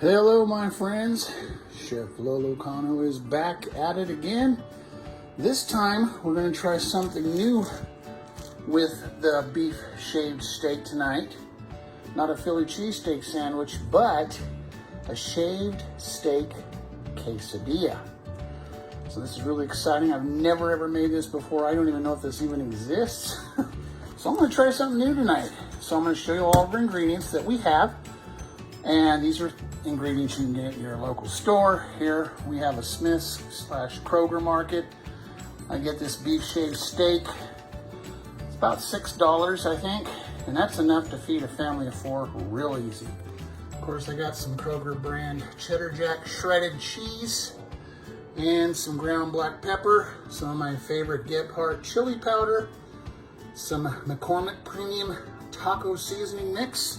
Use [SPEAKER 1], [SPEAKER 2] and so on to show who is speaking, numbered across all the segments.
[SPEAKER 1] Hello my friends, Chef Lolo Cano is back at it again. This time we're going to try something new with the beef shaved steak tonight. Not a Philly cheesesteak sandwich, but a shaved steak quesadilla. So this is really exciting. I've never ever made this before. I don't even know if this even exists. So I'm going to try something new tonight. So I'm going to show you all the ingredients that we have. And these are ingredients you can get at your local store. Here we have a Smith's/Kroger market. I get this beef shaved steak. It's about $6, I think. And that's enough to feed a family of 4 real easy. Of course, I got some Kroger brand cheddar jack shredded cheese and some ground black pepper, some of my favorite Gebhardt chili powder, some McCormick premium taco seasoning mix,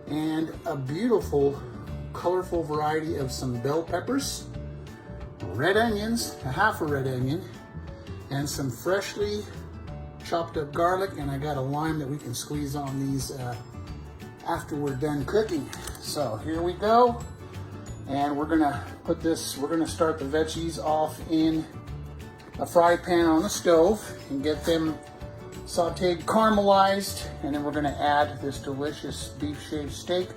[SPEAKER 1] and a beautiful, colorful variety of some bell peppers, red onions, a half a red onion, and some freshly chopped up garlic, and I got a lime that we can squeeze on these after we're done cooking. So here we go, and we're gonna start the veggies off in a fry pan on the stove and get them sauteed, caramelized, and then we're going to add this delicious beef shaved steak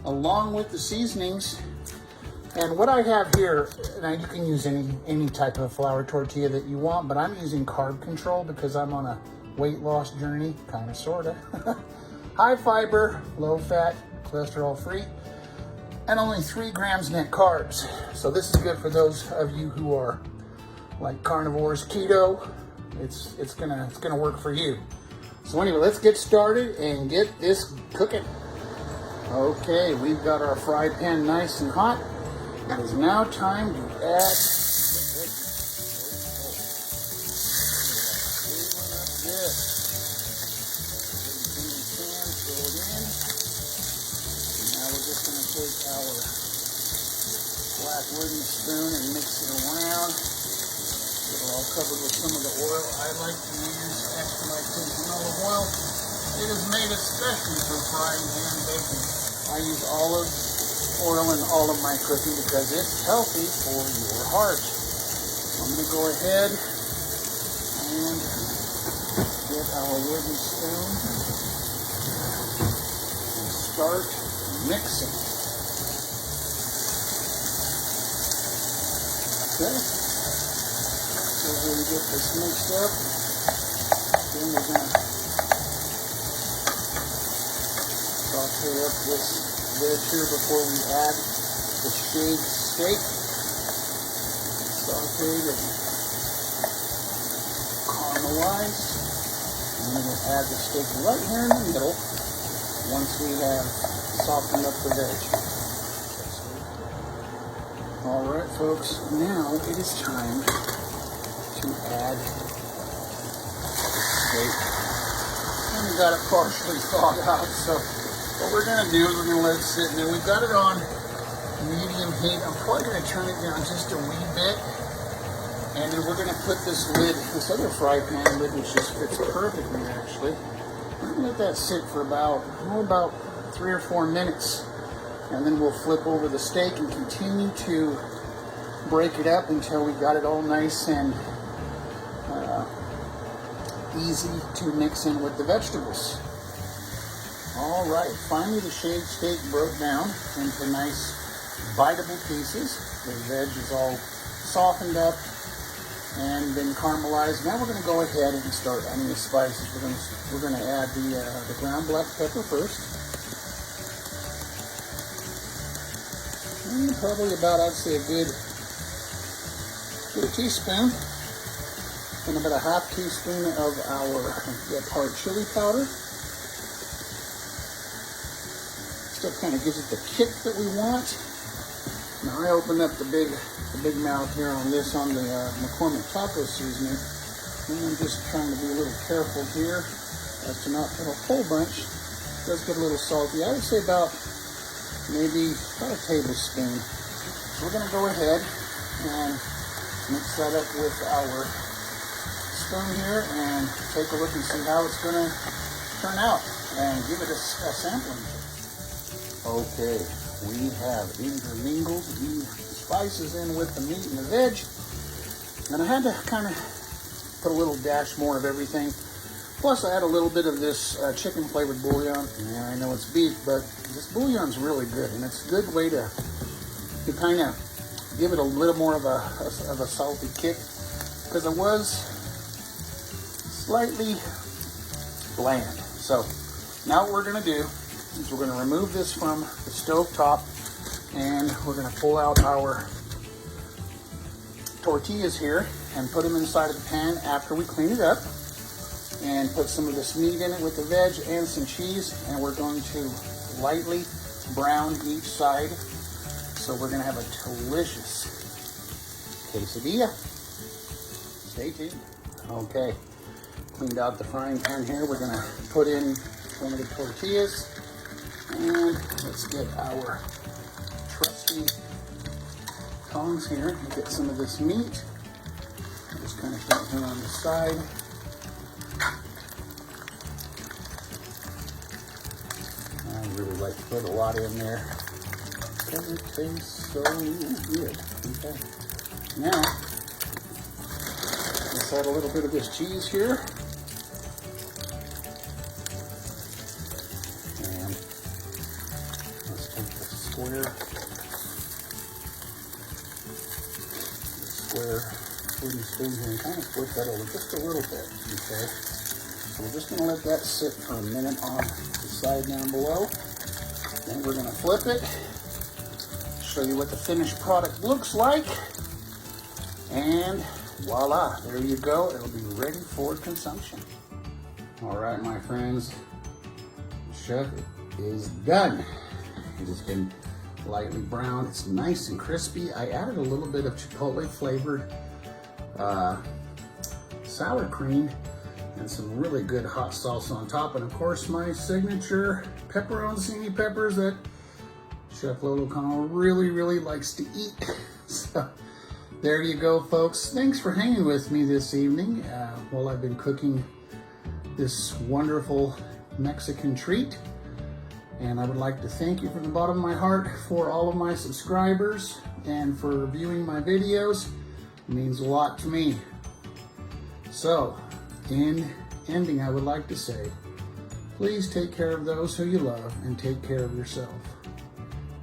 [SPEAKER 1] along with the seasonings. And what I have here, now you can use any type of flour tortilla that you want, but I'm using carb control because I'm on a weight loss journey, kind of, sort of. High fiber, low fat, cholesterol free, and only 3 grams net carbs. So this is good for those of you who are like carnivores, keto. It's gonna work for you. So anyway, let's get started and get this cooking. Okay, we've got our fry pan nice and hot. It is now time to add the veggies. Now we're just gonna take our black wooden spoon and mix it around. They're all covered with some of the oil. I like to use extra virgin olive oil. It is made especially for frying ham and bacon. I use olive oil in all of my cooking because it's healthy for your heart. I'm going to go ahead and get our wooden spoon and start mixing. Okay. So we're going to get this mixed up, then we're going to saute up this veg here before we add the shaved steak. Sauteed and caramelized. And then we'll add the steak right here in the middle once we have softened up the veg. Alright folks, now it is time to add the steak. And we got it partially thawed out, so what we're going to do is we're going to let it sit. And then we've got it on medium heat. I'm probably going to turn it down just a wee bit. And then we're going to put this lid, this other fry pan lid, which just fits perfectly actually. We're going to let that sit for about 3 or 4 minutes. And then we'll flip over the steak and continue to break it up until we got it all nice and easy to mix in with the vegetables. All right, finally the shaved steak broke down into nice biteable pieces. The veg is all softened up and been caramelized. Now we're going to go ahead and start adding the spices. We're going to add the ground black pepper first. And probably about, I'd say, a good teaspoon. And about a half teaspoon of our Gebhardt chili powder. Stuff kind of gives it the kick that we want. Now I opened up the big mouth here on this on the McCormick taco seasoning. And I'm just trying to be a little careful here as to not put a whole bunch. It does get a little salty. I would say about a tablespoon. So we're going to go ahead and mix that up with our spoon here and take a look and see how it's going to turn out and give it a sampling. Okay, we have intermingled the spices in with the meat and the veg. And I had to kind of put a little dash more of everything. Plus I add a little bit of this chicken flavored bouillon. Yeah, I know it's beef, but this bouillon's really good, and it's a good way to kind of give it a little more of a salty kick, because it was slightly bland. So now what we're gonna do is we're gonna remove this from the stove top, and we're gonna pull out our tortillas here and put them inside of the pan after we clean it up, and put some of this meat in it with the veg and some cheese, and we're going to lightly brown each side. So we're gonna have a delicious quesadilla. Stay tuned. Okay, cleaned out the frying pan here. We're gonna put in some of the tortillas, and let's get our trusty tongs here and get some of this meat. Just kind of put it here on the side. I really like to put a lot in there because it tastes so good. Okay, now let's add a little bit of this cheese here. And let's take the square wooden spoon here and kind of flip that over just a little bit, okay? So we're just gonna let that sit for a minute on the side down below. Then we're gonna flip it, show you what the finished product looks like, and voila, there you go. It'll be ready for consumption. All right, my friends, chef is done. It has been lightly browned. It's nice and crispy. I added a little bit of chipotle flavored sour cream and some really good hot sauce on top, and of course my signature pepperoncini peppers that Chef Lolo Cano really likes to eat. So there you go, folks. Thanks for hanging with me this evening while I've been cooking this wonderful Mexican treat. And I would like to thank you from the bottom of my heart for all of my subscribers and for viewing my videos. It means a lot to me. So, in ending, I would like to say, please take care of those who you love and take care of yourself.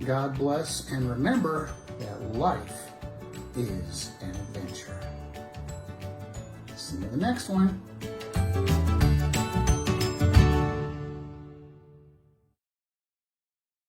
[SPEAKER 1] God bless, and remember that life is an adventure. See you in the next one.